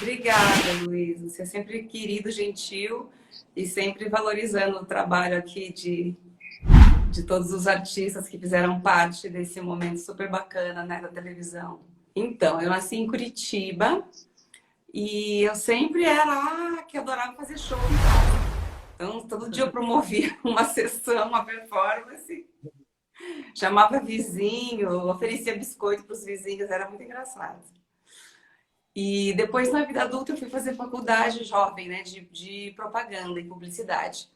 Obrigada, Luiz. Você é sempre querido, gentil e sempre valorizando o trabalho aqui de todos os artistas que fizeram parte desse momento super bacana, né, da televisão. Então, eu nasci em Curitiba e eu sempre era que adorava fazer show em casa. Então, todo dia eu promovia uma sessão, uma performance, chamava vizinho, oferecia biscoito para os vizinhos, era muito engraçado. E depois, na vida adulta, eu fui fazer faculdade jovem, né, de propaganda e publicidade.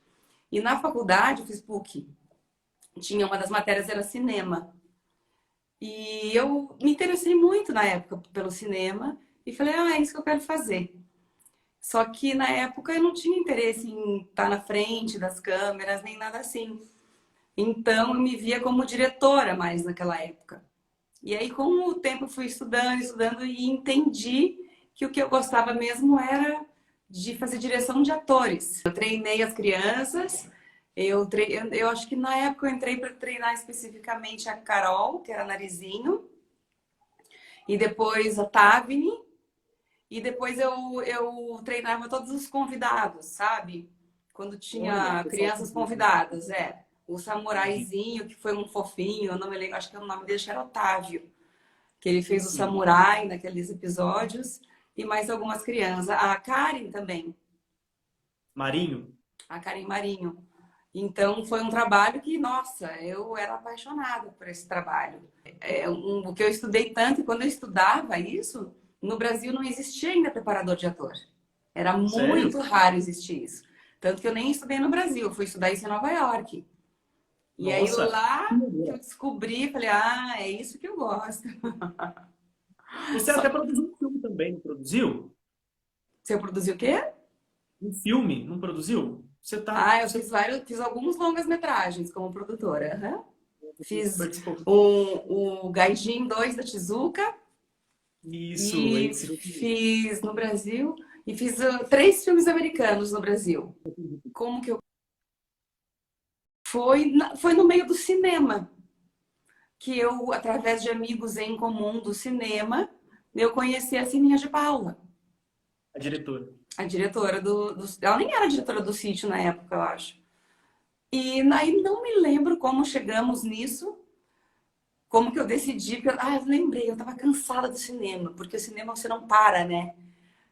E na faculdade eu fiz PUC. Tinha uma das matérias era cinema. E eu me interessei muito na época pelo cinema e falei, é isso que eu quero fazer. Só que na época eu não tinha interesse em estar na frente das câmeras, nem nada assim. Então eu me via como diretora mais naquela época. E aí, com o tempo, eu fui estudando e entendi que o que eu gostava mesmo era de fazer direção de atores. Eu treinei as crianças, eu acho que na época eu entrei para treinar especificamente a Carol, que era Narizinho, e depois a Tavni, e depois eu treinava todos os convidados, sabe? Quando tinha crianças convidadas, O Samuraizinho, que foi um fofinho, eu não me lembro, acho que o nome dele era Otávio, que ele fez o samurai naqueles episódios, e mais algumas crianças. A Karen também. Marinho? A Karen Marinho. Então, foi um trabalho que, nossa, eu era apaixonada por esse trabalho. O que eu estudei tanto, e quando eu estudava isso, no Brasil não existia ainda preparador de ator. Era Sério? muito raro existir isso. Tanto que eu nem estudei no Brasil, eu fui estudar isso em Nova York. E aí Nossa. lá que eu descobri, falei, é isso que eu gosto. Você até produziu um filme também, não produziu? Você produziu o quê? Um filme, não produziu? Eu fiz alguns longas-metragens como produtora. Aham. Você Fiz participou. o Gaijin 2 da Tezuka Isso, e esse. fiz no Brasil e fiz 3 filmes americanos no Brasil. Como que eu... Foi no meio do cinema que eu, através de amigos em comum do cinema, eu conheci a Sininha de Paula. A diretora. A diretora Ela nem era diretora do Sítio na época, eu acho. E aí não me lembro como chegamos nisso, como que eu decidi. Eu lembrei, eu tava cansada do cinema, porque o cinema você não para, né?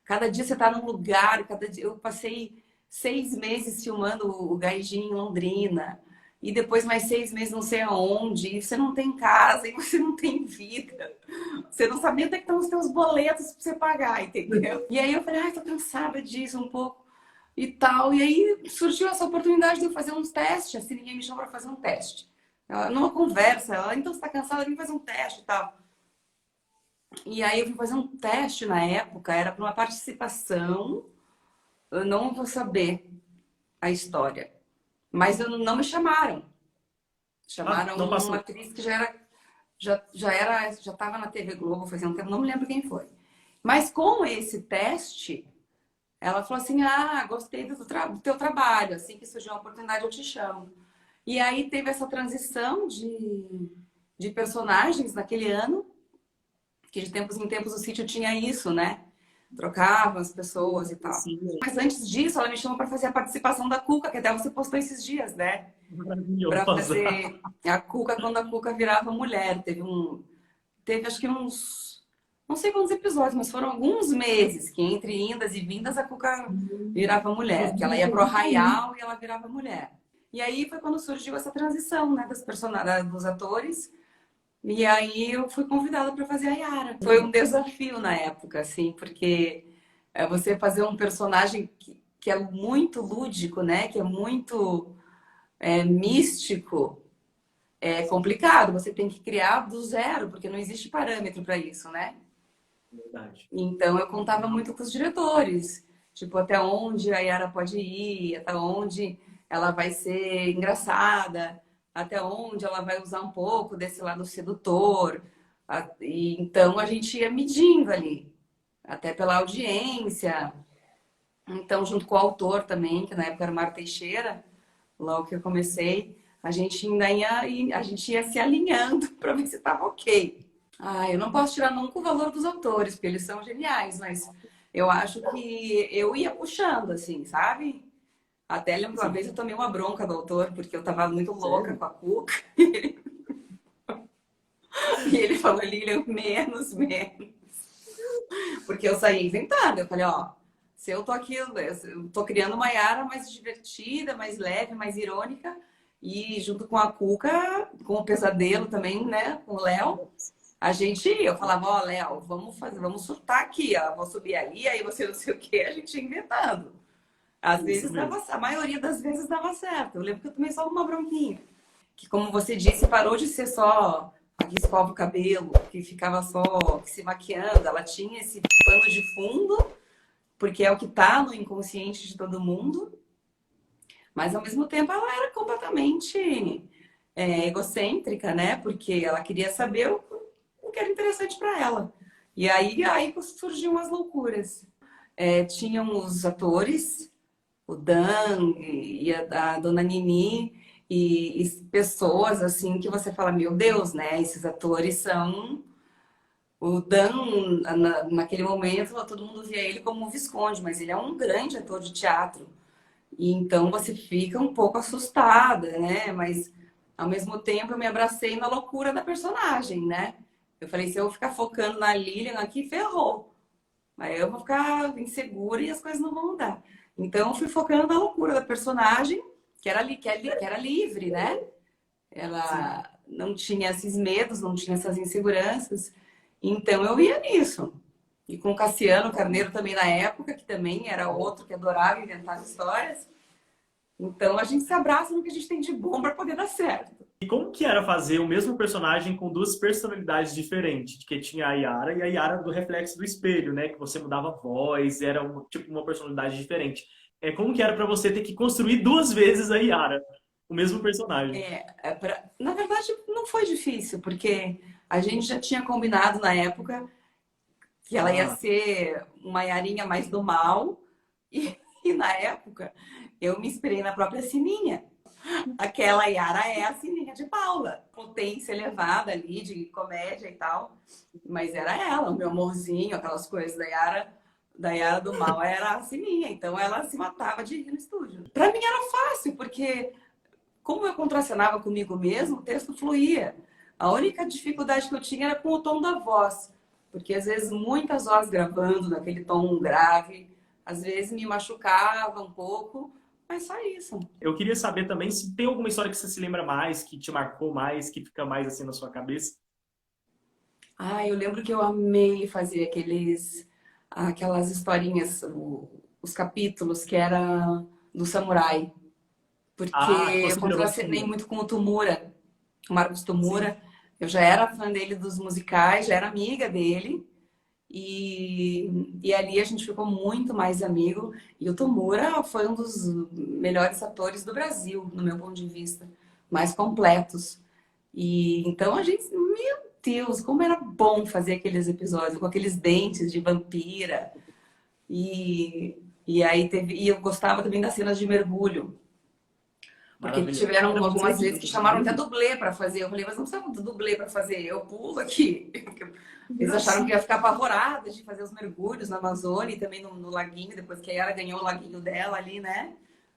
Cada dia você tá num lugar, cada dia... Eu passei 6 meses filmando o Gaijin em Londrina, e depois mais 6 meses não sei aonde, e você não tem casa, e você não tem vida. Você não sabia até que estão os teus boletos pra você pagar, entendeu? E aí eu falei, tô cansada disso um pouco e tal. E aí surgiu essa oportunidade de eu fazer uns testes, assim, ninguém me chamou para fazer um teste. Numa conversa, então você tá cansada, vem fazer um teste e tal. E aí eu fui fazer um teste na época, era para uma participação, eu não vou saber a história, mas não me chamaram. Chamaram Não uma passou. atriz que já estava na TV Globo fazia um tempo, não me lembro quem foi. Mas com esse teste, ela falou assim, gostei do teu trabalho, assim que surgiu uma oportunidade eu te chamo. E aí teve essa transição de personagens naquele ano, que de tempos em tempos o sítio tinha isso, né? Trocava as pessoas e tal. Sim, Mas antes disso, ela me chamou para fazer a participação da Cuca, que até você postou esses dias, né? Para maravilhosa. fazer a Cuca quando a Cuca virava mulher. Teve acho que uns, não sei quantos episódios, mas foram alguns meses que entre indas e vindas a Cuca virava mulher, que ela ia pro arraial e ela virava mulher. E aí foi quando surgiu essa transição, né, das personagens, dos atores. E aí eu fui convidada para fazer a Yara. Foi um desafio na época, assim, porque você fazer um personagem que é muito lúdico, né, que é muito místico, é complicado. Você tem que criar do zero, porque não existe parâmetro para isso, né? Verdade. Então eu contava muito com os diretores, tipo, até onde a Yara pode ir, até onde ela vai ser engraçada, até onde ela vai usar um pouco desse lado sedutor. E então a gente ia medindo ali, até pela audiência. Então, junto com o autor também, que na época era o Mário Teixeira, logo que eu comecei, a gente ia se alinhando para ver se estava ok. Eu não posso tirar nunca o valor dos autores, porque eles são geniais, mas Eu acho que eu ia puxando, assim, sabe? Até lembro que uma Sim. vez eu tomei uma bronca do autor, porque eu tava muito louca Sério? com a Cuca. E ele falou, Lilian, menos, menos. Porque eu saí inventando. Eu falei, ó, se eu tô aqui, eu tô criando uma Yara mais divertida, mais leve, mais irônica. E junto com a Cuca, com o Pesadelo também, né? Com o Léo. Eu falava, ó, Léo, vamos fazer, vamos surtar aqui, ó. Vou subir ali, aí você não sei o quê, a gente ia inventando. Às Isso vezes mesmo. dava, a maioria das vezes dava certo. Eu lembro que eu tomei só uma bronquinha. Que, como você disse, parou de ser só a que escova o cabelo, que ficava só se maquiando. Ela tinha esse pano de fundo, porque é o que tá no inconsciente de todo mundo. Mas, ao mesmo tempo, ela era completamente egocêntrica, né? Porque ela queria saber o que era interessante para ela. E aí surgiam as loucuras. Tinham os atores, o Dan e a dona Nini, e pessoas assim que você fala, meu Deus, né? Esses atores são. O Dan, naquele momento, todo mundo via ele como um Visconde, mas ele é um grande ator de teatro. E então você fica um pouco assustada, né? Mas ao mesmo tempo eu me abracei na loucura da personagem, né? Eu falei, se eu ficar focando na Lilian aqui, ferrou. Aí eu vou ficar insegura e as coisas não vão mudar. Então eu fui focando na loucura da personagem, que era livre, né? Sim. Ela não tinha esses medos, não tinha essas inseguranças. Então eu ia nisso. E com o Cassiano Carneiro também na época, que também era outro que adorava inventar histórias. Então a gente se abraça no que a gente tem de bom para poder dar certo. E como que era fazer o mesmo personagem com duas personalidades diferentes? Que tinha a Yara e a Yara do reflexo do espelho, né? Que você mudava a voz, era tipo uma personalidade diferente. Como que era pra você ter que construir duas vezes a Yara, o mesmo personagem? Na verdade, não foi difícil, porque a gente já tinha combinado na época que ela ia Ah, ser uma Yarinha mais do mal. E na época, eu me inspirei na própria Sininha. Aquela Yara é a Sininha de Paula. Potência elevada ali, de comédia e tal. Mas era ela, o meu amorzinho, aquelas coisas da Yara do mal era a Sininha. Então ela se matava de rir no estúdio. Pra mim era fácil, porque como eu contracenava comigo mesmo, o texto fluía. A única dificuldade que eu tinha era com o tom da voz. Porque às vezes muitas horas gravando naquele tom grave, às vezes me machucava um pouco, mas só isso. eu queria saber também se tem alguma história que você se lembra mais, que te marcou mais, que fica mais assim na sua cabeça. Ah, eu lembro que eu amei fazer aquelas historinhas, os capítulos que era do samurai, porque Ah, que eu você virou contracenei assim. muito com o Tumura, o Marcos Sim. Tumura. Eu já era fã dele dos musicais, já era amiga dele. E ali a gente ficou muito mais amigo. E o Tomura foi um dos melhores atores do Brasil, no meu ponto de vista, mais completos. E então a gente, meu Deus, como era bom fazer aqueles episódios com aqueles dentes de vampira. E aí e eu gostava também das cenas de mergulho. Porque Maravilhoso. tiveram Era você algumas vezes que... que chamaram até dublê para fazer. Eu falei, mas não precisa de dublê para fazer, eu pulo aqui. Eles acharam que ia ficar apavorada de fazer os mergulhos na Amazônia e também no laguinho, depois que a Yara ganhou o laguinho dela ali, né?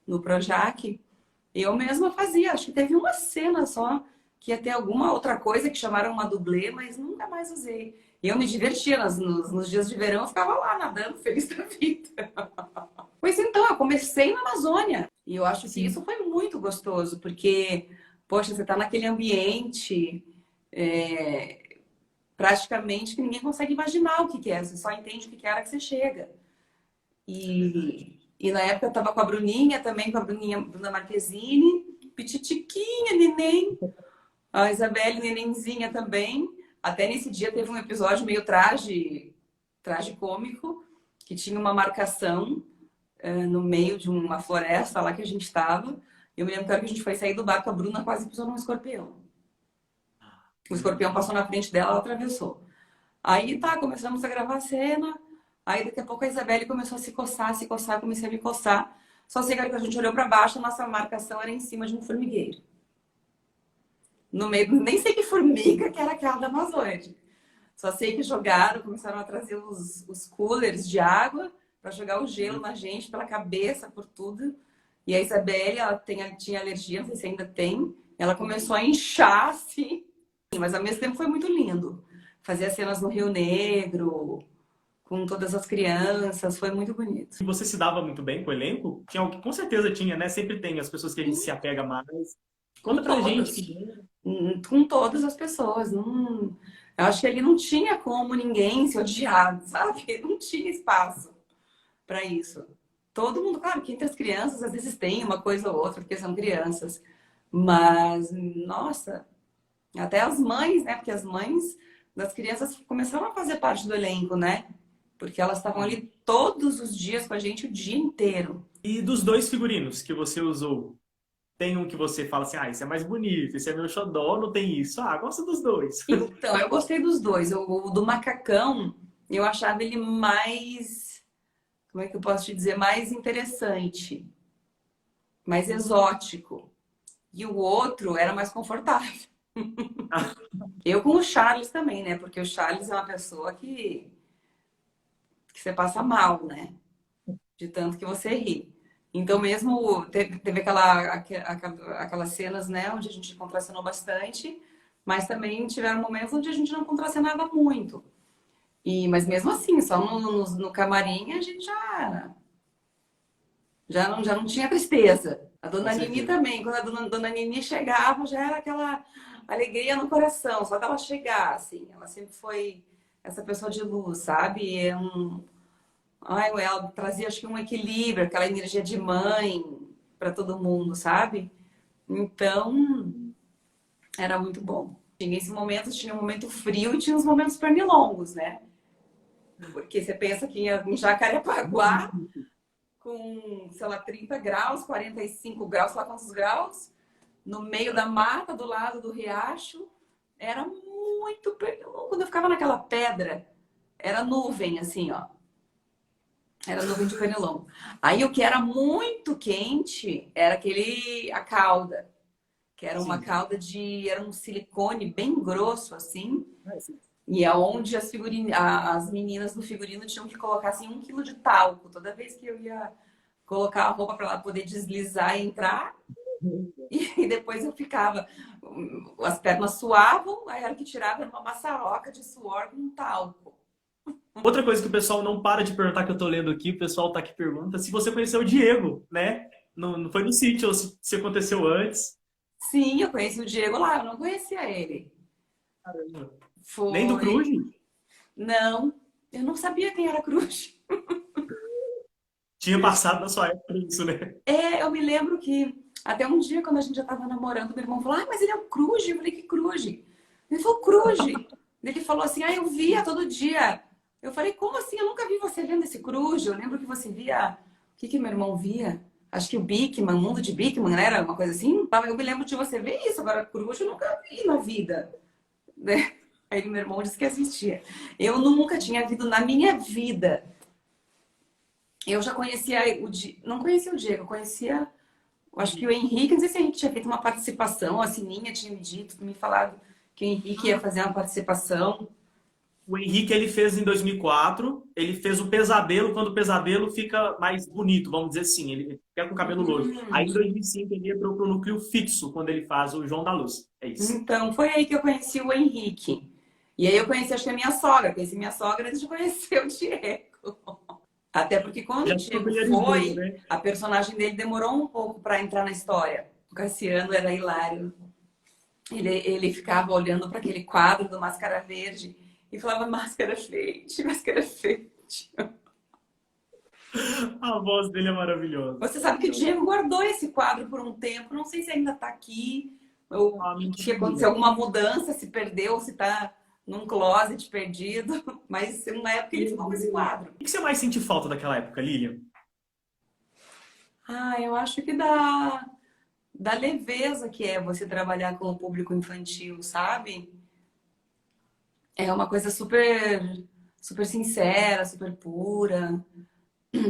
No Projac. Eu mesma fazia, acho que teve uma cena só que ia ter alguma outra coisa que chamaram uma dublê, mas nunca mais usei. E eu me divertia nos dias de verão, eu ficava lá nadando, feliz da vida. Pois então, eu comecei na Amazônia. E eu acho que Sim. isso foi muito gostoso, porque, poxa, você está naquele ambiente praticamente que ninguém consegue imaginar o que que é. Você só entende o que que era que você chega. E na época eu estava com a Bruninha também, com a Bruna Marquezine, pititiquinha, neném. A Isabelle, nenenzinha também. Até nesse dia teve um episódio meio traje cômico, que tinha uma marcação no meio de uma floresta lá que a gente estava. Eu me lembro que a hora que a gente foi sair do bar com a Bruna, quase pisou num escorpião. O escorpião passou na frente dela, ela atravessou. Aí tá, começamos a gravar a cena. Aí daqui a pouco a Isabelle começou a se coçar, eu comecei a me coçar. Só sei que a hora que a gente olhou para baixo, a nossa marcação era em cima de um formigueiro. No meio, nem sei que formiga que era aquela da Amazônia. Só sei que jogaram, começaram a trazer os coolers de água para jogar o gelo na gente, pela cabeça, por tudo. E a Isabelle, ela tinha alergia, não sei se ainda tem. Ela começou a inchar, assim. Mas ao mesmo tempo foi muito lindo. Fazia cenas no Rio Negro, com todas as crianças, foi muito bonito. E você se dava muito bem com o elenco? Tinha, com certeza tinha, né? Sempre tem as pessoas que a gente se apega mais. Com Conta pra gente. todas. Com todas as pessoas. Não, eu acho que ali não tinha como ninguém se odiar, sabe? Não tinha espaço para isso. Todo mundo, claro que entre as crianças às vezes tem uma coisa ou outra, porque são crianças. Mas, nossa, até as mães, né? Porque as mães das crianças começaram a fazer parte do elenco, né? Porque elas estavam ali todos os dias com a gente o dia inteiro. E dos dois figurinos que você usou, tem um que você fala assim, ah, esse é mais bonito, esse é meu xodó, não tem isso. Ah, gosto dos dois. Então, eu gostei dos dois. O do macacão, eu achava ele mais, como é que eu posso te dizer, mais interessante, mais exótico. E o outro era mais confortável. Eu com o Charles também, né? Porque o Charles é uma pessoa que você passa mal, né? De tanto que você ri. Então, mesmo teve aquelas cenas, né, onde a gente contracenou bastante, mas também tiveram momentos onde a gente não contracenava muito. Mas mesmo assim, só no camarim a gente já não tinha tristeza. A Com dona Nini certeza. também, quando a dona Nini chegava, já era aquela alegria no coração, só dela chegar, assim. Ela sempre foi essa pessoa de luz, sabe? Ai, ela trazia, acho que um equilíbrio, aquela energia de mãe para todo mundo, sabe? Então, era muito bom. Tinha esse momento, tinha um momento frio e tinha os momentos pernilongos, né? Porque você pensa que em Jacarepaguá, com, sei lá, 30 graus, 45 graus, sei lá quantos graus, no meio da mata, do lado do riacho, era muito pernilongo. Quando eu ficava naquela pedra, era nuvem, assim, ó. Era nuvem de pernilongo. Aí o que era muito quente era a cauda, que era uma Sim. cauda era um silicone bem grosso, assim. E aonde as meninas no figurino tinham que colocar assim 1 quilo de talco toda vez que eu ia colocar a roupa para ela poder deslizar e entrar. E depois eu ficava, as pernas suavam, aí a hora que tirava era uma maçaroca de suor com talco. Outra coisa que o pessoal não para de perguntar, que eu tô lendo aqui, o pessoal tá aqui pergunta, se você conheceu o Diego, né? Não foi no sítio, ou se aconteceu antes. Sim, eu conheci o Diego lá, eu não conhecia ele. Caramba. Nem do Foi. Cruz? Não, eu não sabia quem era Cruz. Tinha passado na sua época isso, né? Eu me lembro que até um dia, quando a gente já tava namorando, meu irmão falou: Ah, mas ele é o Cruz. Eu falei: Que Cruz? Ele falou: Cruz. Ele falou assim: Ah, eu via todo dia. Eu falei: Como assim? Eu nunca vi você vendo esse Cruz. Eu lembro que você via. O que meu irmão via? Acho que o Bikman, o mundo de Bikman, né? Era uma coisa assim. Eu me lembro de você ver isso. Agora, Cruz eu nunca vi na vida. Né? Aí meu irmão disse que assistia. Eu nunca tinha visto na minha vida. Eu já conhecia não conhecia o Diego, eu conhecia, eu acho que o Henrique, não sei se o Henrique tinha feito uma participação, a Sininha tinha me dito, me falado que o Henrique ia fazer uma participação. O Henrique, ele fez em 2004, ele fez o Pesadelo, quando o Pesadelo fica mais bonito, vamos dizer assim, ele fica com o cabelo loiro. Aí em 2005 ele entrou pro Núcleo Fixo, quando ele faz o João da Luz. É isso. Então, foi aí que eu conheci o Henrique. E aí eu conheci, acho que a minha sogra, conheci minha sogra antes de conhecer o Diego. Até porque quando Já o se Diego familiarizou, foi, né? a personagem dele demorou um pouco para entrar na história. O Cassiano era hilário. Ele ficava olhando para aquele quadro do Máscara Verde e falava: Máscara Fade, Máscara Fade. A voz dele é maravilhosa. Você sabe que o Diego guardou esse quadro por um tempo, não sei se ainda está aqui, ou Ah, se mentira. aconteceu alguma mudança, se perdeu, se está num closet perdido, mas uma época ele ficou com esse quadro. O que você mais sente falta daquela época, Lilian? Eu acho que da leveza que é você trabalhar com o público infantil, sabe? É uma coisa super sincera, super pura.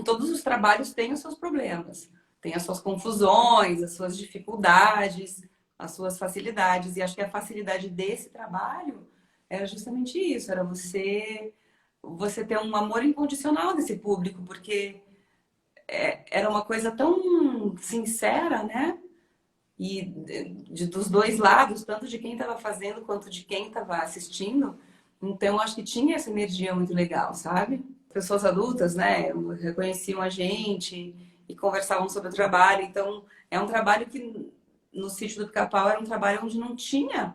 Todos os trabalhos têm os seus problemas, têm as suas confusões, as suas dificuldades, as suas facilidades. E acho que a facilidade desse trabalho era justamente isso, era você ter um amor incondicional desse público, porque era uma coisa tão sincera, né? E dos dois lados, tanto de quem estava fazendo quanto de quem estava assistindo. Então, acho que tinha essa energia muito legal, sabe? Pessoas adultas, né, reconheciam a gente e conversavam sobre o trabalho. Então, é um trabalho que no sítio do Pica-Pau era um trabalho onde não tinha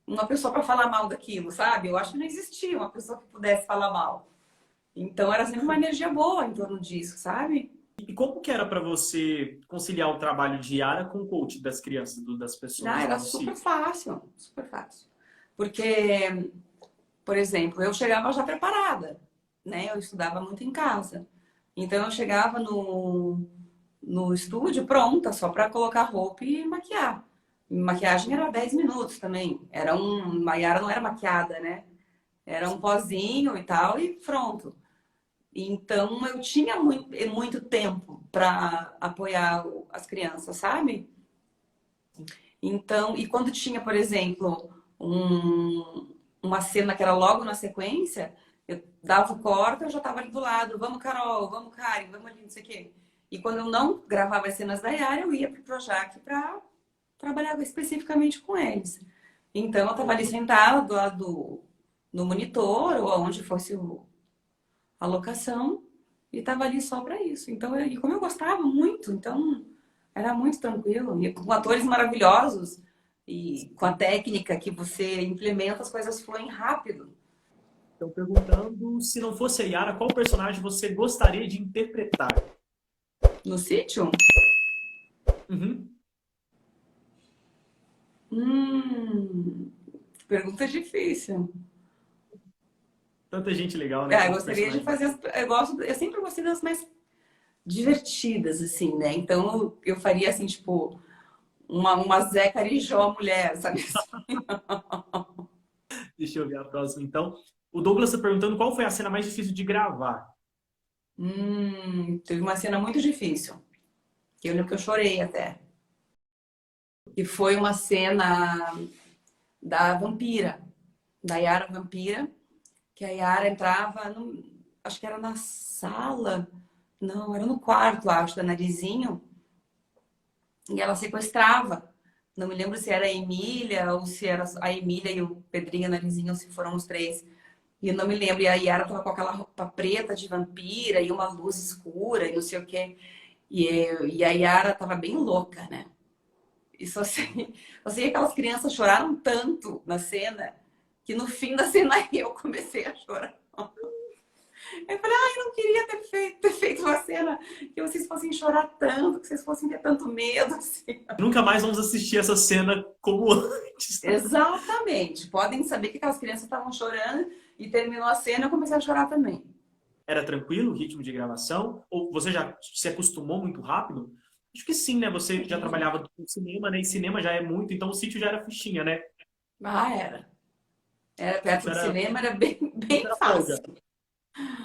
uma pessoa para falar mal daquilo, sabe? Eu acho que não existia uma pessoa que pudesse falar mal. Então, era sempre uma energia boa em torno disso, sabe? E como que era para você conciliar o trabalho de Yara com o coach das crianças, das Ah, pessoas lá era no super sítio? fácil, super fácil. Porque, por exemplo, eu chegava já preparada, né? Eu estudava muito em casa. Então eu chegava no estúdio pronta, só para colocar roupa e maquiar. Maquiagem era 10 minutos também. Maiara não era maquiada, né? Era um pozinho e tal e pronto. Então eu tinha muito tempo para apoiar as crianças, sabe? Então, e quando tinha, por exemplo, uma cena que era logo na sequência, eu dava o corte, eu já estava ali do lado, vamos Carol, vamos Karen, vamos ali, não sei o quê. E quando eu não gravava as cenas da Yara, eu ia para o Projac para trabalhar especificamente com eles. Então, eu estava ali sentada do lado no monitor, ou aonde fosse a locação, e estava ali só para isso. Então, e como eu gostava muito, então era muito tranquilo. E com atores maravilhosos e com a técnica que você implementa, as coisas fluem rápido. Estão perguntando se não fosse a Yara, qual personagem você gostaria de interpretar? No sítio? Uhum. Hum, pergunta difícil. Tanta gente legal, né? Ah, eu Tantos gostaria de personagens fazer. bacanas. Eu sempre gostei das mais divertidas, assim, né? Então eu faria assim, tipo, uma Zé Carijó mulher, sabe? Deixa eu ver a próxima, então. O Douglas está perguntando qual foi a cena mais difícil de gravar. Teve uma cena muito difícil, que eu lembro que eu chorei até. E foi uma cena da vampira, da Yara Vampira, que a Yara entrava, acho que era na sala, não, era no quarto, acho, da Narizinho, e ela sequestrava. Não me lembro se era a Emília ou se era a Emília e o Pedrinho Narizinho, se foram os três. E eu não me lembro. E a Yara tava com aquela roupa preta de vampira e uma luz escura e não sei o quê. E a Yara tava bem louca, né? E só sei que aquelas crianças choraram tanto na cena que no fim da cena eu comecei a chorar. Eu falei, ai, eu não queria ter feito uma cena que vocês fossem chorar tanto, que vocês fossem ter tanto medo, assim. Nunca mais vamos assistir essa cena como antes. Exatamente. Podem saber que aquelas crianças estavam chorando e terminou a cena e eu comecei a chorar também. Era tranquilo o ritmo de gravação? Ou você já se acostumou muito rápido? Acho que sim, né? Você já trabalhava no cinema, né? E cinema já é muito, então o sítio já era fichinha, né? Ah, era. Era O perto sítio do era, cinema, era bem, o sítio bem era folga. fácil.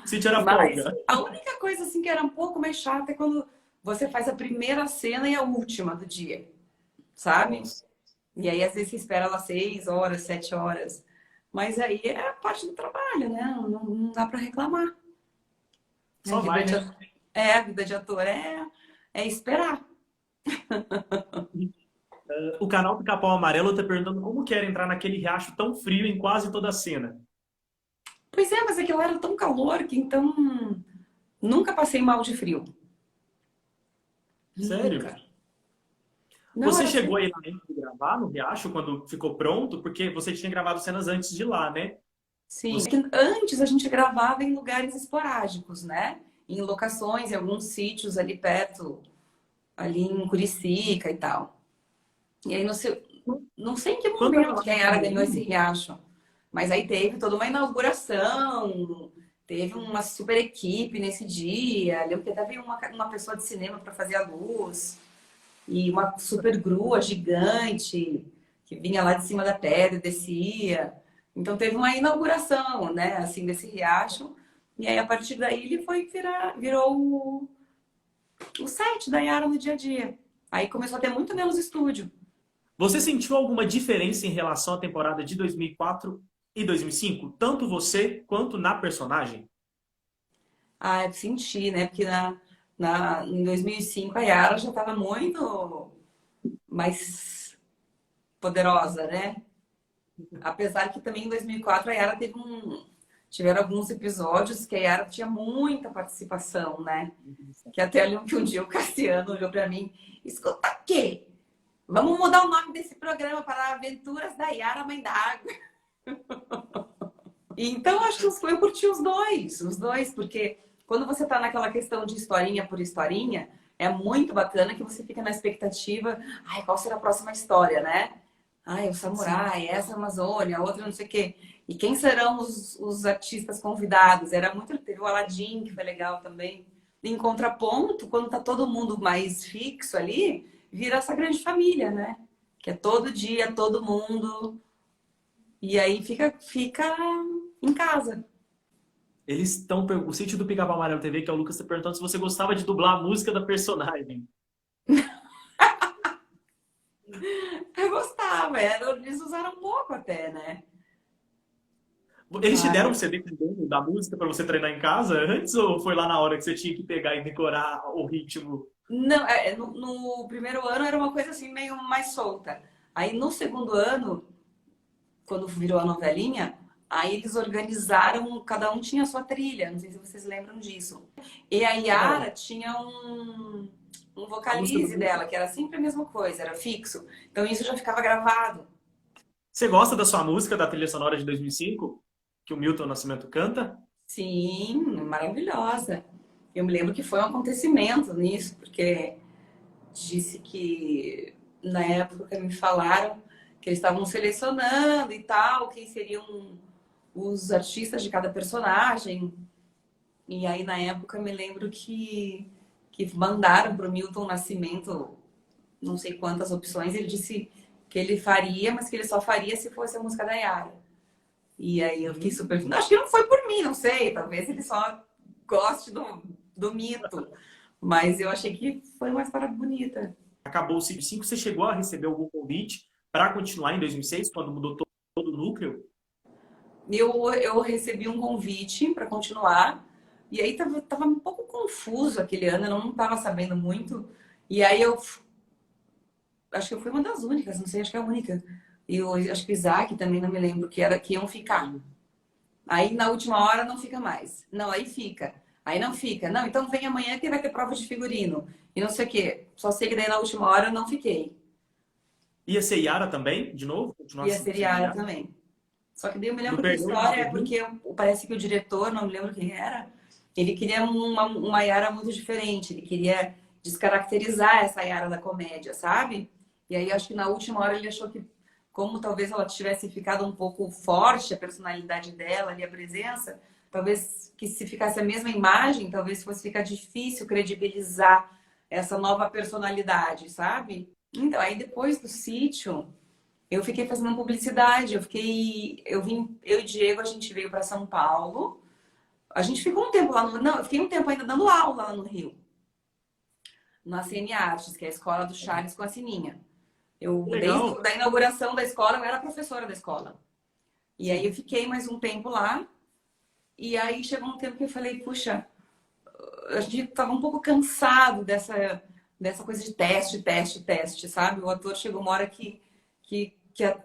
O sítio era Mas folga. a única coisa assim que era um pouco mais chata é quando você faz a primeira cena e a última do dia, sabe? Nossa. E aí às vezes você espera lá 6 horas, 7 horas. Mas aí é a parte do trabalho, né? Não dá para reclamar. A Só vida vai, de, né? a vida de ator é esperar. O canal Pica-Pau Amarelo tá perguntando como que era entrar naquele riacho tão frio em quase toda a cena. Pois é, mas aquilo era tão calor que então nunca passei mal de frio. Sério? Nunca. Não, Você era chegou sempre. aí lá dentro de gravar no riacho quando ficou pronto? Porque você tinha gravado cenas antes de lá, né? Sim. Você... É que antes a gente gravava em lugares esporádicos, né? Em locações, em alguns sítios ali perto, ali em Curicica e tal. E aí não sei em que Quando era momento lá que a no Yara ganhou esse Camarim, riacho. Mas aí teve toda uma inauguração, teve uma super equipe nesse dia. Lembro que até veio uma pessoa de cinema para fazer a luz. E uma super grua gigante que vinha lá de cima da pedra e descia. Então teve uma inauguração, né, assim, desse riacho. E aí a partir daí ele virou o set da Yara no dia a dia. Aí começou a ter muito menos estúdio. você sentiu alguma diferença em relação à temporada de 2004 em 2005? Tanto você quanto na personagem? Ah, eu senti, né? Porque em 2005 a Yara já estava muito mais poderosa, né? Apesar que também em 2004 a Yara tiveram alguns episódios que a Yara tinha muita participação, né? Que até lembro que um dia o Cassiano olhou para mim, escuta aqui, vamos mudar o nome desse programa para Aventuras da Yara Mãe d'Água. Então acho que eu curti os dois, porque quando você tá naquela questão de historinha por historinha, é muito bacana que você fica na expectativa, ai, qual será a próxima história, né? Ai, o Sim. samurai, essa Amazônia, a outra não sei o quê. E quem serão os artistas convidados? Era muito. Teve o Aladdin, que foi legal também. Em contraponto, quando tá todo mundo mais fixo ali, vira essa grande família, né? Que é todo dia, todo mundo. E aí fica em casa. Eles estão. O sítio do Pica-Pau Amarelo TV, que é o Lucas, tá perguntando se você gostava de dublar a música da personagem. Eu gostava, eles usaram um pouco até, né? Eles te deram um Usaram. CD com o dono da música pra você treinar em casa antes ou foi lá na hora que você tinha que pegar e decorar o ritmo? Não, no primeiro ano era uma coisa assim meio mais solta. Aí no segundo ano, quando virou a novelinha, aí eles organizaram, cada um tinha a sua trilha, não sei se vocês lembram disso. E a Não. Yara tinha um A música do vocalize Milton. dela, que era sempre a mesma coisa, era fixo. Então isso já ficava gravado. Você gosta da sua música da trilha sonora de 2005? Que o Milton Nascimento canta? Sim, maravilhosa. Eu me lembro que foi um acontecimento nisso, porque disse que na época que me falaram que eles estavam selecionando e tal, quem seriam os artistas de cada personagem. E aí na época eu me lembro que mandaram para o Milton Nascimento não sei quantas opções, ele disse que ele faria, mas que ele só faria se fosse a música da Yara. E aí eu fiquei super. Acho que não foi por mim, não sei. Talvez ele só goste do mito. Mas eu achei que foi uma história bonita. Acabou o Cid 5, você chegou a receber algum convite para continuar em 2006, quando mudou todo o núcleo? Eu recebi um convite para continuar. E aí tava um pouco confuso aquele ano, eu não estava sabendo muito. E aí eu acho que eu fui uma das únicas, não sei, acho que é a única. E eu acho que o Isaac também não me lembro que era que iam ficar. Aí na última hora não fica mais. Não, aí fica. Aí não fica. Não, então vem amanhã que vai ter prova de figurino. E não sei o quê. Só sei que daí na última hora eu não fiquei. Ia ser Yara também, de novo? Continuar E a sendo seriada Yara? também. Só que daí eu me No lembro que a Perdão e no história é Sorriso? porque parece que o diretor, não me lembro quem era, ele queria uma Yara muito diferente. Ele queria descaracterizar essa Yara da comédia, sabe? E aí acho que na última hora ele achou que, como talvez ela tivesse ficado um pouco forte, a personalidade dela ali, a presença, talvez que se ficasse a mesma imagem, talvez fosse ficar difícil credibilizar essa nova personalidade, sabe? Então, aí depois do sítio. Eu fiquei fazendo publicidade, eu e Diego, a gente veio para São Paulo. A gente ficou um tempo lá no, não, eu fiquei um tempo ainda dando aula lá no Rio, na CN Artes, que é a escola do Charles com a Sininha. Eu, desde Legal. da inauguração da escola, eu era professora da escola. E aí eu Sim. fiquei mais um tempo lá, e aí chegou um tempo que eu falei, puxa, a gente tava um pouco cansado dessa coisa de teste, teste, teste, sabe? O ator chegou uma hora que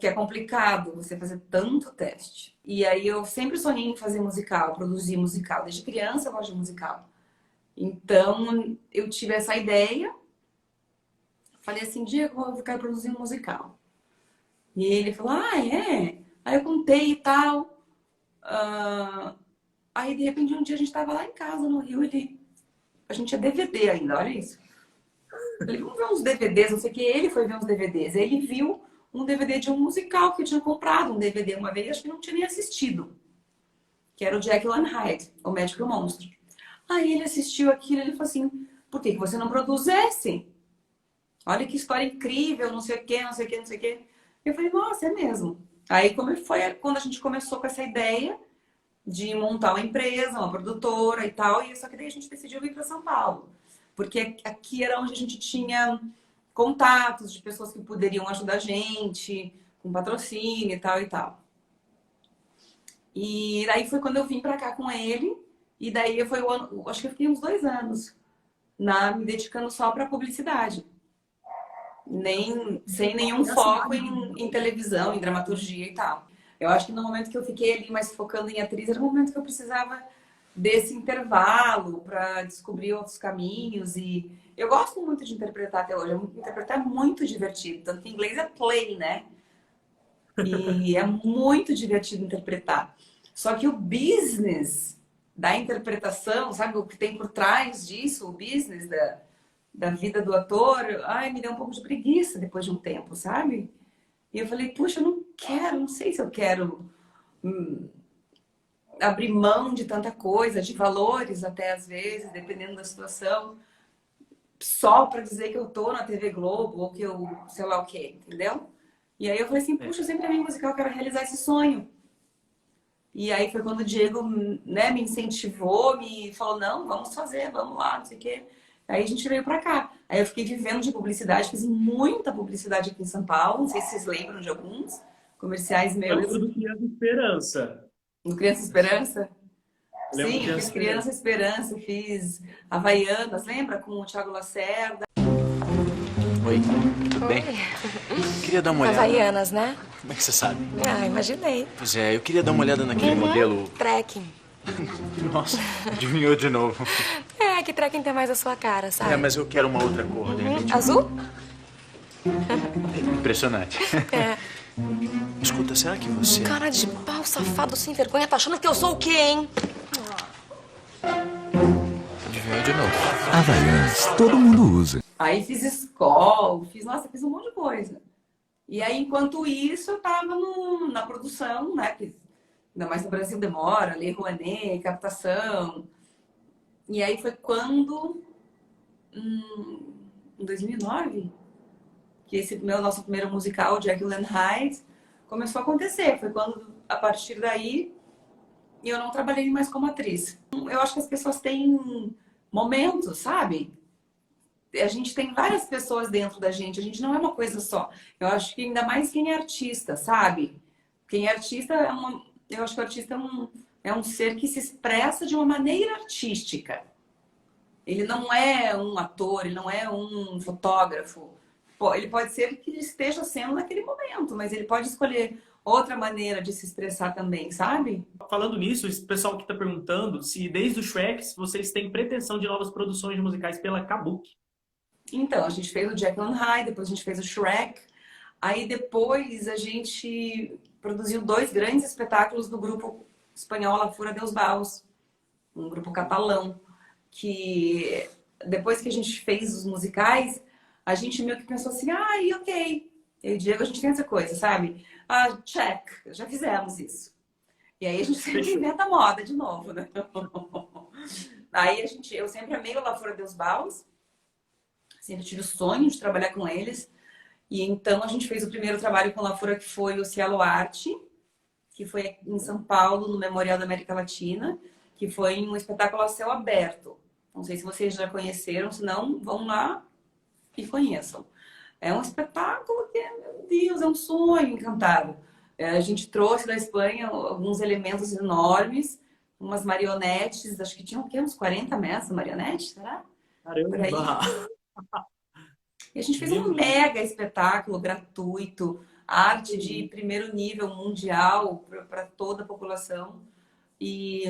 é complicado você fazer tanto teste. E aí eu sempre sonhei em fazer musical, produzir musical. Desde criança eu gosto de musical. Então eu tive essa ideia, falei assim, Diego, eu quero produzir um musical. E ele falou, ah, é? Aí eu contei e tal. Ah, aí de repente um dia a gente tava lá em casa no Rio, a gente é DVD ainda, olha isso. Falei, vamos ver uns DVDs, não sei o que. Ele foi ver uns DVDs. Ele viu um DVD de um musical que eu tinha comprado, um DVD uma vez, acho que não tinha nem assistido, que era o Jekyll and Hyde, o Médico e o Monstro. Aí ele assistiu aquilo e ele falou assim, por que você não produz esse? Olha que história incrível, não sei o que, não sei o que, não sei o que. Eu falei, nossa, é mesmo. Aí como foi quando a gente começou com essa ideia de montar uma empresa, uma produtora e tal, e só que daí a gente decidiu vir para São Paulo, porque aqui era onde a gente tinha contatos de pessoas que poderiam ajudar a gente, com patrocínio e tal e tal. E daí foi quando eu vim pra cá com ele. E daí foi o ano, acho que eu fiquei uns 2 anos me dedicando só pra publicidade. Sem nenhum Essa foco área em televisão, em dramaturgia e tal. Eu acho que no momento que eu fiquei ali mais focando em atriz, era o momento que eu precisava desse intervalo para descobrir outros caminhos. E eu gosto muito de interpretar até hoje. Interpretar é muito divertido. Tanto que em inglês é play, né? E é muito divertido interpretar. Só que o business da interpretação, sabe? O que tem por trás disso, o business da vida do ator, ai, me deu um pouco de preguiça depois de um tempo, sabe? E eu falei, puxa, eu não quero, não sei se eu quero abrir mão de tanta coisa, de valores até às vezes, dependendo da situação, só para dizer que eu tô na TV Globo ou que eu sei lá o quê, entendeu? E aí eu falei assim, puxa, eu sempre amei musical, eu quero realizar esse sonho. E aí foi quando o Diego, né, me incentivou, me falou, não, vamos fazer, vamos lá, não sei o quê. Aí a gente veio pra cá. Aí eu fiquei vivendo de publicidade, fiz muita publicidade aqui em São Paulo, não sei se vocês lembram de alguns comerciais eu meus. lembro do Criança Esperança. No Criança Esperança? Eu lembro do Sim, eu Criança fiz Esperança. Criança Esperança, fiz Havaianas, lembra? Com o Thiago Lacerda. Oi, tudo bem? Queria dar uma olhada. Havaianas, né? Como é que você sabe? Ah, imaginei. Pois é, eu queria dar uma olhada naquele modelo. Trekking. Nossa, adivinhou de novo. É, que trekking tem mais a sua cara, sabe? É, mas eu quero uma outra cor, de repente. Azul? Impressionante. É. Escuta, será que você... Cara de pau, safado, sem vergonha. Tá achando que eu sou o quê, hein? Adivinhou de novo. Havaianas, todo mundo usa. Aí fiz escola, fiz um monte de coisa. E aí, enquanto isso, eu tava na produção, né? Que ainda mais no Brasil demora, Lei Rouanet, captação. E aí foi quando, em 2009, que esse nosso primeiro musical, Jekyll and Hyde, começou a acontecer. Foi quando, a partir daí, eu não trabalhei mais como atriz. Eu acho que as pessoas têm momentos, sabe? A gente tem várias pessoas dentro da gente, a gente não é uma coisa só. Eu acho que ainda mais quem é artista, sabe? Quem é artista eu acho que o artista é um ser que se expressa de uma maneira artística. Ele não é um ator, ele não é um fotógrafo. Pô, ele pode ser que ele esteja sendo naquele momento, mas ele pode escolher outra maneira de se expressar também, sabe? Falando nisso, esse pessoal que está perguntando se desde o Shrek vocês têm pretensão de novas produções musicais pela Kabuki. Então, a gente fez o Jekyll and Hyde, depois a gente fez o Shrek. Aí depois a gente produziu 2 grandes espetáculos do grupo espanhol La Fura dels Baus, um grupo catalão, que depois que a gente fez os musicais, a gente meio que pensou assim, ok. Eu e o Diego, a gente tem essa coisa, sabe? Check, já fizemos isso. E aí a gente sempre inventa moda de novo, né? Aí eu sempre amei o La Fura dels Baus, sempre tive o sonho de trabalhar com eles. E então a gente fez o primeiro trabalho com a La Fura, que foi o Cielo Arte, que foi em São Paulo, no Memorial da América Latina, que foi um espetáculo a céu aberto. Não sei se vocês já conheceram, se não, vão lá e conheçam. É um espetáculo que, meu Deus, é um sonho encantado. A gente trouxe da Espanha alguns elementos enormes, umas marionetes, acho que tinham o quê? Uns 40 metros de marionete, será? Por aí. Caramba! E a gente fez um mega espetáculo gratuito, arte de primeiro nível mundial para toda a população. E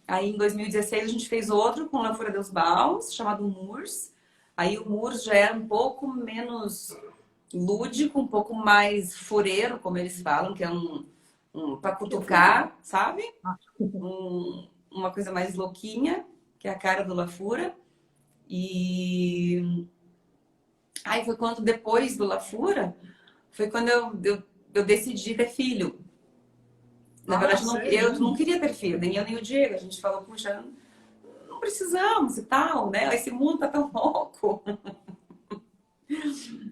aí em 2016 a gente fez outro com La Fura dels Baus, chamado Moors. Aí o Moors já era um pouco menos lúdico, um pouco mais fureiro, como eles falam, que é para cutucar, sabe? Uma coisa mais louquinha, que é a cara do La Fura. E aí foi quando, depois do La Fura, foi quando eu decidi ter filho. Na verdade, eu não queria ter filho, nem eu nem o Diego. A gente falou, puxa, não precisamos e tal, né? Esse mundo tá tão louco.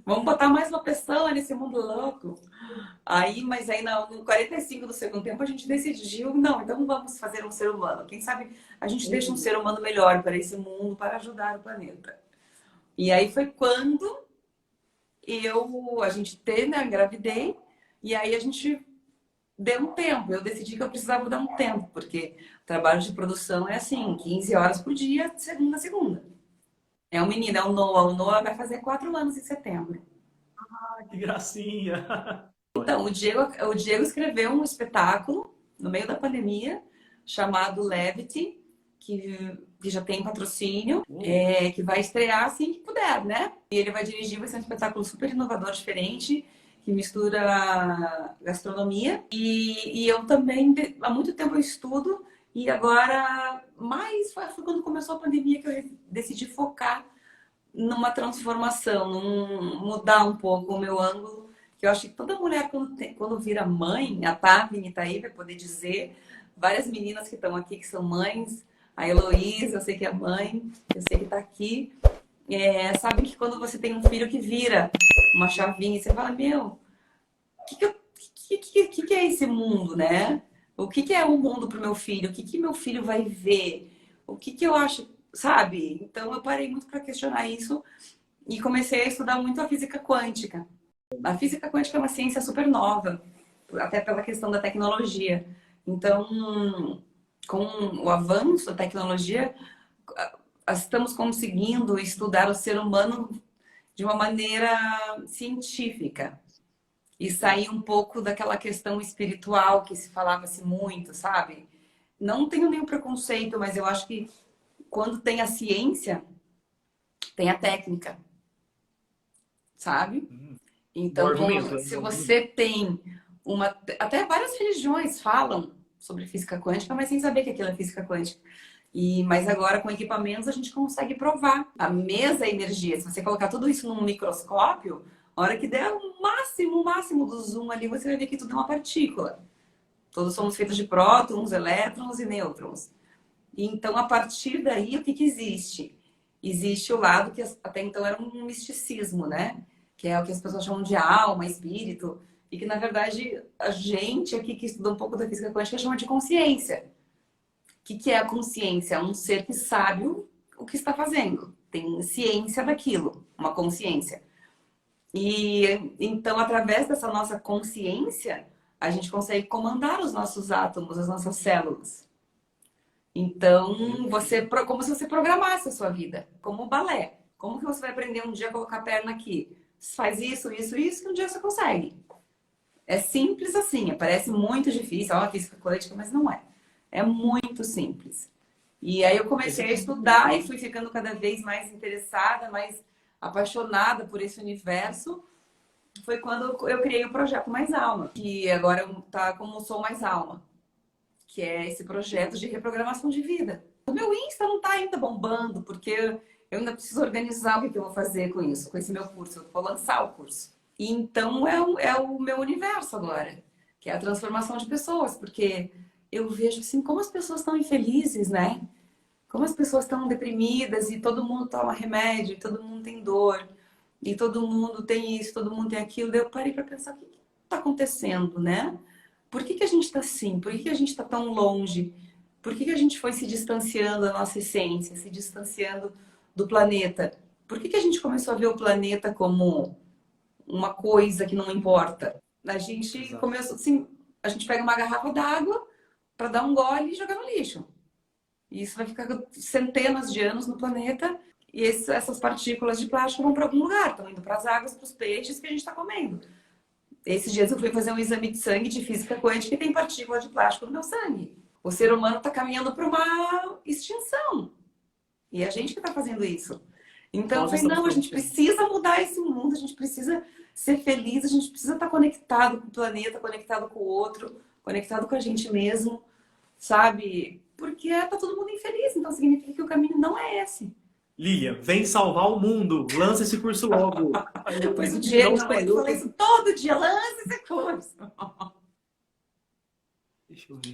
Vamos botar mais uma pessoa nesse mundo louco. Mas aí no 45 do segundo tempo a gente decidiu, não, então vamos fazer um ser humano. Quem sabe a gente deixa um ser humano melhor para esse mundo, para ajudar o planeta. E aí foi quando a gente teve, né, engravidei, e aí a gente deu um tempo. Eu decidi que eu precisava dar um tempo, porque o trabalho de produção é assim, 15 horas por dia, de segunda a segunda. É um menino, é o Noah. O Noah vai fazer 4 anos em setembro. Ah, que gracinha! Então, o Diego escreveu um espetáculo no meio da pandemia chamado Levity, que já tem patrocínio, que vai estrear assim que puder, né? E ele vai dirigir, vai ser um espetáculo super inovador, diferente, que mistura gastronomia. E eu também, há muito tempo eu estudo, e agora, mais foi quando começou a pandemia que eu decidi focar numa transformação, mudar um pouco o meu ângulo, que eu acho que toda mulher, quando vira mãe, a Tavini está aí para poder dizer, várias meninas que estão aqui que são mães, a Heloísa, eu sei que é mãe, eu sei que está aqui, sabe que quando você tem um filho que vira uma chavinha, você fala, meu, o que é esse mundo, né? O que é o mundo para o meu filho? O que meu filho vai ver? O que eu acho, sabe? Então eu parei muito para questionar isso e comecei a estudar muito a física quântica. A física quântica é uma ciência super nova, até pela questão da tecnologia. Então, com o avanço da tecnologia, estamos conseguindo estudar o ser humano de uma maneira científica e sair um pouco daquela questão espiritual que se falava-se muito, sabe? Não tenho nenhum preconceito, mas eu acho que quando tem a ciência, tem a técnica, sabe? Então, se você tem uma... Até várias religiões falam sobre física quântica, mas sem saber que aquilo é física quântica. Mas agora, com equipamentos, a gente consegue provar a mesma energia. Se você colocar tudo isso num microscópio, a hora que der o máximo do zoom ali, você vai ver que tudo é uma partícula. Todos somos feitos de prótons, elétrons e nêutrons. Então, a partir daí, o que existe? Existe o lado que até então era um misticismo, né? Que é o que as pessoas chamam de alma, espírito, e que, na verdade, a gente aqui que estuda um pouco da física quântica chama de consciência. O que é a consciência? É um ser que sabe o que está fazendo. Tem ciência daquilo, uma consciência. E então, através dessa nossa consciência, a gente consegue comandar os nossos átomos, as nossas células. Então, como se você programasse a sua vida, como um balé. Como que você vai aprender um dia a colocar a perna aqui? Faz isso, que um dia você consegue. É simples assim, parece muito difícil, a física quântica, mas não é. É muito simples. E aí eu comecei a estudar e fui ficando cada vez mais interessada, mais apaixonada por esse universo. Foi quando eu criei o projeto Mais Alma, que agora está como Sou Mais Alma, que é esse projeto de reprogramação de vida. O meu Insta não está ainda bombando, porque eu ainda preciso organizar o que eu vou fazer com isso, com esse meu curso. Eu vou lançar o curso. E então é o meu universo agora, que é a transformação de pessoas, porque eu vejo assim como as pessoas estão infelizes, né? Como as pessoas estão deprimidas e todo mundo toma remédio, e todo mundo tem dor, e todo mundo tem isso, todo mundo tem aquilo. Daí eu parei para pensar, o que está acontecendo, né? Por que a gente está assim? Por que a gente está tão longe? Por que a gente foi se distanciando da nossa essência, se distanciando do planeta? Por que a gente começou a ver o planeta como uma coisa que não importa? A gente começou assim, a gente pega uma garrafa d'água para dar um gole e jogar no lixo. E isso vai ficar centenas de anos no planeta e essas partículas de plástico vão para algum lugar, estão indo para as águas, para os peixes que a gente está comendo. Esses dias eu fui fazer um exame de sangue de física quântica e tem partícula de plástico no meu sangue. O ser humano está caminhando para uma extinção. E é a gente que está fazendo isso. Então eu falei, não, a gente precisa mudar esse mundo, a gente precisa ser feliz, a gente precisa estar conectado com o planeta, conectado com o outro, conectado com a gente mesmo, sabe? Porque tá todo mundo infeliz, então significa que o caminho não é esse. Lilian, vem salvar o mundo, lança esse curso logo. Pois o Diego, eu falei isso todo dia, lança esse curso. Deixa eu ver.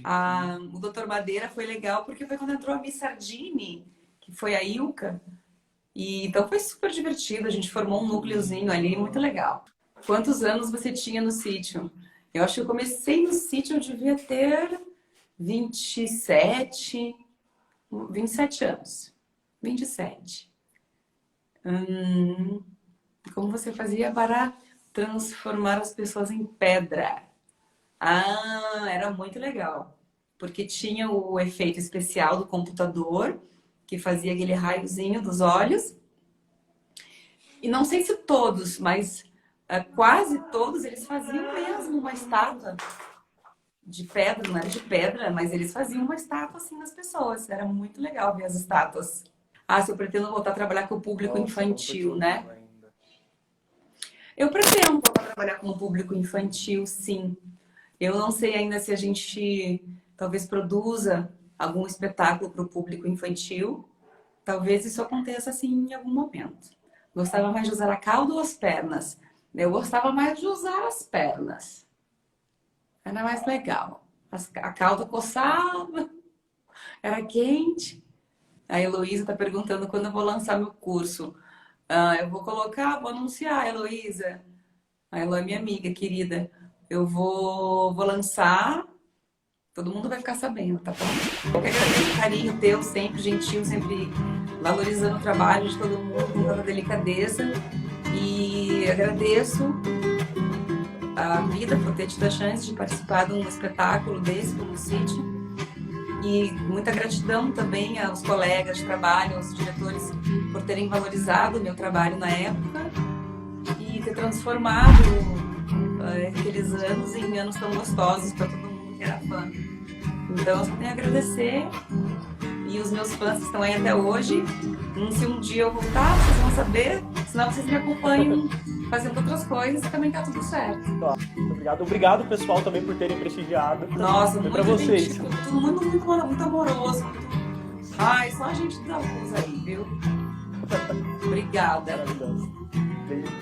O Dr. Madeira foi legal porque foi quando entrou a Miss Sardini, que foi a Ilka. E então foi super divertido, a gente formou um núcleozinho ali, muito legal. Quantos anos você tinha no sítio? Eu acho que eu comecei no sítio, eu devia ter 27 anos. 27. Como você fazia para transformar as pessoas em pedra? Ah, era muito legal. Porque tinha o efeito especial do computador, que fazia aquele raiozinho dos olhos. E não sei se todos, mas quase todos, eles faziam mesmo uma estátua de pedra, não era de pedra, mas eles faziam uma estátua assim nas pessoas. Era muito legal ver as estátuas. Ah, se eu pretendo voltar a trabalhar com o público infantil, né? Eu pretendo voltar a trabalhar com o público infantil, sim. Eu não sei ainda se a gente talvez produza algum espetáculo para o público infantil. Talvez isso aconteça assim em algum momento. Gostava mais de usar a cauda ou as pernas? Eu gostava mais de usar as pernas. Era mais legal. A cauda coçava, era quente. A Heloísa está perguntando quando eu vou lançar meu curso. Eu vou anunciar, Heloísa. A Elo é minha amiga querida. Eu vou lançar, todo mundo vai ficar sabendo, tá bom? Eu que agradeço o carinho teu, sempre gentil, sempre valorizando o trabalho de todo mundo, com toda delicadeza. E agradeço a vida por ter tido a chance de participar de um espetáculo desse, como o City. E muita gratidão também aos colegas de trabalho, aos diretores, por terem valorizado o meu trabalho na época e ter transformado aqueles anos em anos tão gostosos para todo mundo que era fã. Então eu só tenho a agradecer. E os meus fãs que estão aí até hoje, se um dia eu voltar, vocês vão saber, senão vocês me acompanham fazendo outras coisas e também tá tudo certo. Muito obrigado. Obrigado, pessoal, também por terem prestigiado. Nossa, muito pra vocês. gentil, todo mundo muito amoroso. Ai, só a gente dá luz aí, viu? Obrigada. Maravilhoso. Beijo.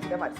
Até mais.